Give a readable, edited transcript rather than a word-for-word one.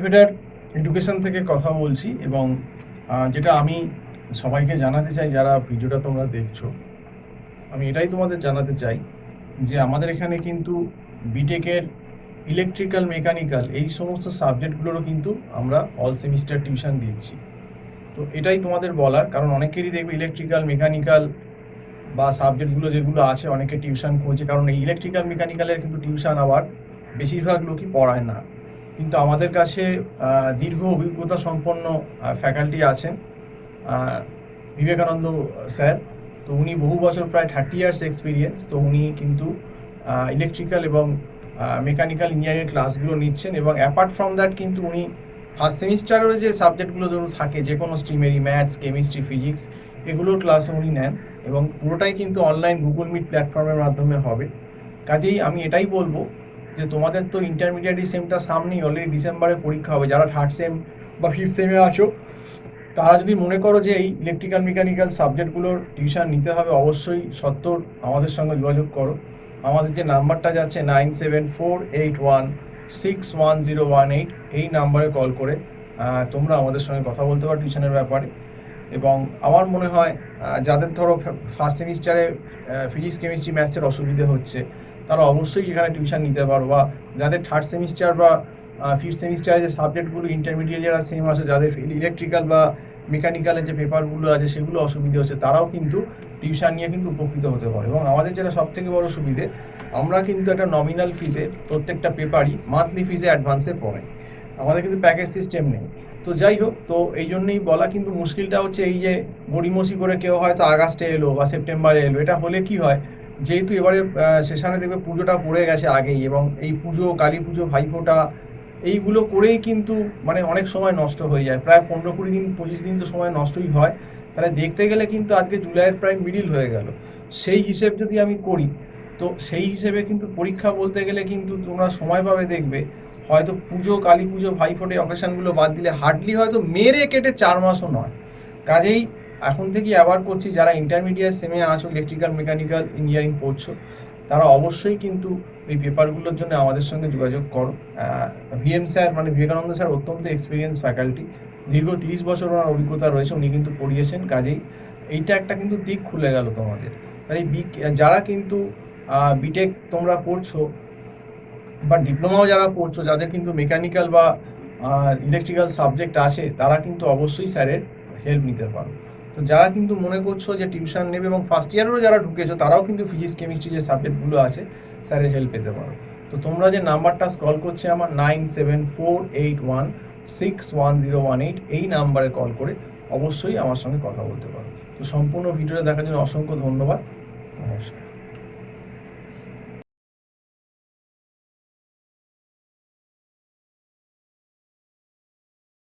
Better education থেকে কথা বলছি এবং যেটা আমি সবাইকে জানাতে চাই যারা ভিডিওটা তোমরা দেখছো, আমি এটাই তোমাদের জানাতে চাই যে আমাদের এখানে কিন্তু বিটেকের ইলেকট্রিক্যাল মেকানিক্যাল এই সমস্ত সাবজেক্টগুলোরও কিন্তু আমরা অল সেমিস্টার টিউশন দিচ্ছি। তো এটাই তোমাদের বলার, কারণ অনেকেরই দেখবে ইলেকট্রিক্যাল মেকানিক্যাল বা সাবজেক্টগুলো যেগুলো আছে অনেকে টিউশন খোঁজে, কারণ এই ইলেকট্রিক্যাল মেকানিক্যালের কিন্তু টিউশন আবার বেশিরভাগ লোকই পড়ায় না। কিন্তু আমাদের কাছে দীর্ঘ অভিজ্ঞতা সম্পন্ন ফ্যাকাল্টি আছেন, বিবেকানন্দ স্যার। তো উনি বহু বছর, প্রায় 30 ইয়ার্স এক্সপিরিয়েন্স। তো উনি কিন্তু ইলেকট্রিক্যাল এবং মেকানিক্যাল ইঞ্জিনিয়ারিং ক্লাসগুলো নিচ্ছেন, এবং অ্যাপার্ট ফ্রম দ্যাট কিন্তু উনি ফার্স্ট সেমিস্টারেও যে সাবজেক্টগুলো ধরুন থাকে যে কোনো স্ট্রিমেরই, ম্যাথস, কেমিস্ট্রি, ফিজিক্স, এগুলোর ক্লাসও উনি নেন, এবং পুরোটাই কিন্তু অনলাইন গুগল মিট প্ল্যাটফর্মের মাধ্যমে হবে। কাজেই আমি এটাই বলবো যে তোমাদের তো ইন্টারমিডিয়েট সেমটা সামনেই, অলরেডি ডিসেম্বরে পরীক্ষা হবে। যারা থার্ড সেম বা ফিফথ সেমে আছো তারা যদি মনে করো যে এই ইলেকট্রিক্যাল মেকানিক্যাল সাবজেক্টগুলোর টিউশন নিতে হবে, অবশ্যই সত্তর আমাদের সঙ্গে যোগাযোগ করো। আমাদের যে নাম্বারটা যাচ্ছে 9748161018, এই নাম্বারে কল করে তোমরা আমাদের সঙ্গে কথা বলতে পারো টিউশনের ব্যাপারে। এবং আমার মনে হয় যাদের ধরো ফার্স্ট সেমিস্টারে ফিজিক্স, কেমিস্ট্রি, ম্যাথসের অসুবিধে হচ্ছে, তারা অবশ্যই সেখানে টিউশন নিতে পারো। বা যাদের থার্ড সেমিস্টার বা ফিফথ সেমিস্টারে যে সাবজেক্টগুলো ইন্টারমিডিয়েট যারা সেম আছে, যাদের ইলেকট্রিক্যাল বা মেকানিক্যালের যে পেপারগুলো আছে সেগুলো অসুবিধে হচ্ছে, তারাও কিন্তু টিউশন নিয়ে কিন্তু উপকৃত হতে পারে। এবং আমাদের যেটা সবথেকে বড় সুবিধে, আমরা কিন্তু একটা নমিনাল ফিজে প্রত্যেকটা পেপারই মান্থলি ফিজে অ্যাডভান্সে পড়াই, আমাদের কিন্তু প্যাকেজ সিস্টেম নেই। তো যাই হোক, তো এই জন্যই বলা। কিন্তু মুশকিলটা হচ্ছে এই যে গড়িমসি করে কেউ হয়তো আগস্টে এলো বা সেপ্টেম্বরে এলো, এটা হলে কি হয়, যেহেতু এবারে সেশনে দেখবে পুজোটা পড়ে গেছে আগেই, এবং এই পুজো, কালী পুজো, ভাইফোঁটা, এইগুলো করেই কিন্তু মানে অনেক সময় নষ্ট হয়ে যায়, প্রায় 15-20 দিন, 25 দিন তো সময় নষ্টই হয়। তাহলে দেখতে গেলে কিন্তু আজকে জুলাইয়ের প্রায় মিডিল হয়ে গেল। সেই হিসেব যদি আমি করি, তো সেই হিসেবে কিন্তু পরীক্ষা বলতে গেলে কিন্তু তোমরা সময় পাবে দেখবে, হয়তো পুজো, কালী পুজো, ভাইফোঁটে অকেশনগুলো বাদ দিলে হার্ডলি হয়তো মেরে কেটে 4 মাসও নয়। কাজেই এখন থেকেই অ্যাওয়ার করছি, যারা ইন্টারমিডিয়েট সেমে আছো, ইলেকট্রিক্যাল মেকানিক্যাল ইঞ্জিনিয়ারিং পড়ছো, তারা অবশ্যই কিন্তু এই পেপারগুলোর জন্য আমাদের সঙ্গে যোগাযোগ করো। ভিএম স্যার মানে বিবেকানন্দ স্যার অত্যন্ত এক্সপিরিয়েন্স ফ্যাকাল্টি, দীর্ঘ 30 বছর ওনার অভিজ্ঞতা রয়েছে, উনি কিন্তু পড়িয়েছেন। কাজেই এইটা একটা কিন্তু দিক খুলে গেল তোমাদের। তাই যারা কিন্তু বিটেক তোমরা পড়ছো বা ডিপ্লোমাও যারা পড়ছো, যাদের কিন্তু মেকানিক্যাল বা ইলেকট্রিক্যাল সাবজেক্ট আছে, তারা কিন্তু অবশ্যই স্যারের হেল্প নিতে পারো। তো যারা কিন্তু মনে করছো যে টিউশন নেবে, এবং ফার্স্ট ইয়ারেরও যারা ঢুকেছো, তারাও কিন্তু ফিজিক্স, কেমিস্ট্রি যে সাবজেক্টগুলো আছে, স্যারের হেল্প পেতে পারো। তো তোমরা যে নাম্বারটা স্ক্রল করছে আমার 9748161018, এই নাম্বারে কল করে অবশ্যই আমার সঙ্গে কথা বলতে পারো। তো সম্পূর্ণ ভিডিওটা দেখার জন্য অসংখ্য ধন্যবাদ। নমস্কার।